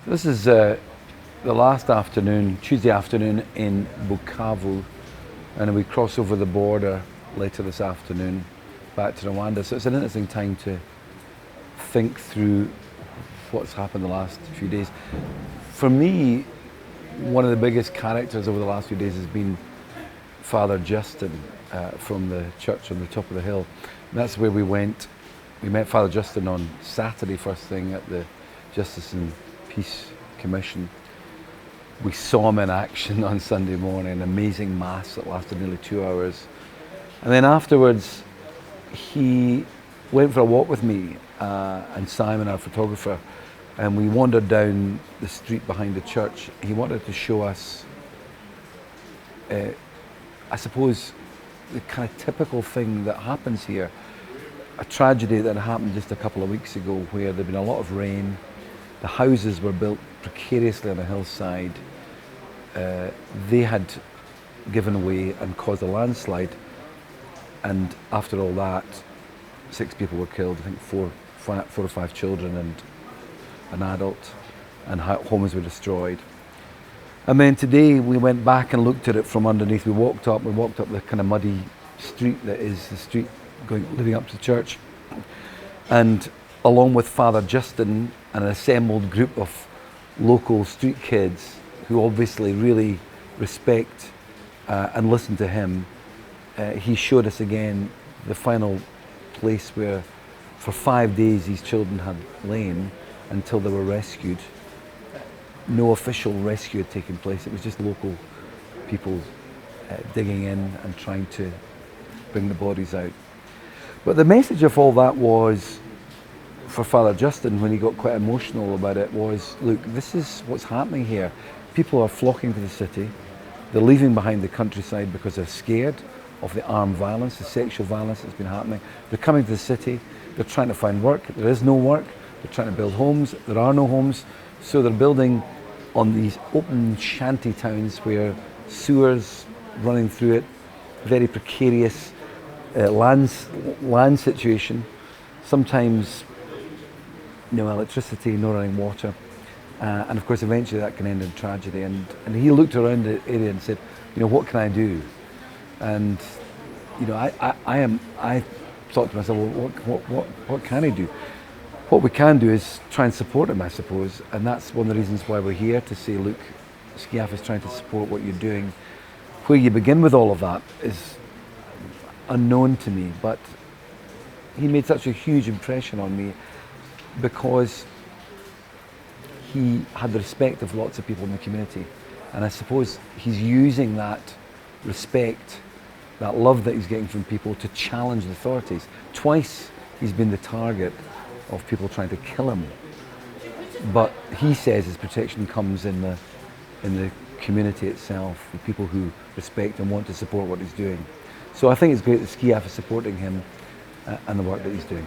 This is the last afternoon, Tuesday afternoon in Bukavu, and we cross over the border later this afternoon back to Rwanda. So it's an interesting time to think through what's happened the last few days. For me, one of the biggest characters over the last few days has been Father Justin from the church on the top of the hill. And that's where we went. We met Father Justin on Saturday first thing at the Justice and Peace Commission. We saw him in action on Sunday morning, an amazing mass that lasted nearly 2 hours. And then afterwards, he went for a walk with me and Simon, our photographer, and we wandered down the street behind the church. He wanted to show us, I suppose, the kind of typical thing that happens here. A tragedy that happened just a couple of weeks ago where there'd been a lot of rain. The houses were built precariously on a hillside. They had given way and caused a landslide. And after all that, 6 people were killed. I think four or five children and an adult, and homes were destroyed. And then today we went back and looked at it from underneath. We walked up the kind of muddy street that is the street leading up to the church. And along with Father Justin and an assembled group of local street kids who obviously really respect and listen to him, he showed us again the final place where for 5 days these children had lain until they were rescued. No official rescue had taken place. It was just local people digging in and trying to bring the bodies out. But the message of all that was, for Father Justin, when he got quite emotional about it, was, look, this is what's happening here. People are flocking to the city. They're leaving behind the countryside because they're scared of the armed violence, the sexual violence that's been happening. They're coming to the city. They're trying to find work. There is no work. They're trying to build homes. There are no homes. So they're building on these open shanty towns where sewers running through it, very precarious land situation, sometimes no electricity, no running water, and of course eventually that can end in tragedy. And he looked around the area and said, you know, what can I do? And you know, I thought to myself, well, what can I do? What we can do is try and support him, I suppose, and that's one of the reasons why we're here, to say, look, SCIAF is trying to support what you're doing. Where you begin with all of that is unknown to me, but he made such a huge impression on me because he had the respect of lots of people in the community, and I suppose he's using that respect, that love that he's getting from people, to challenge the authorities. Twice he's been the target of people trying to kill him, but he says his protection comes in the community itself, the people who respect and want to support what he's doing. So I think it's great that SCIAF is supporting him and the work that he's doing.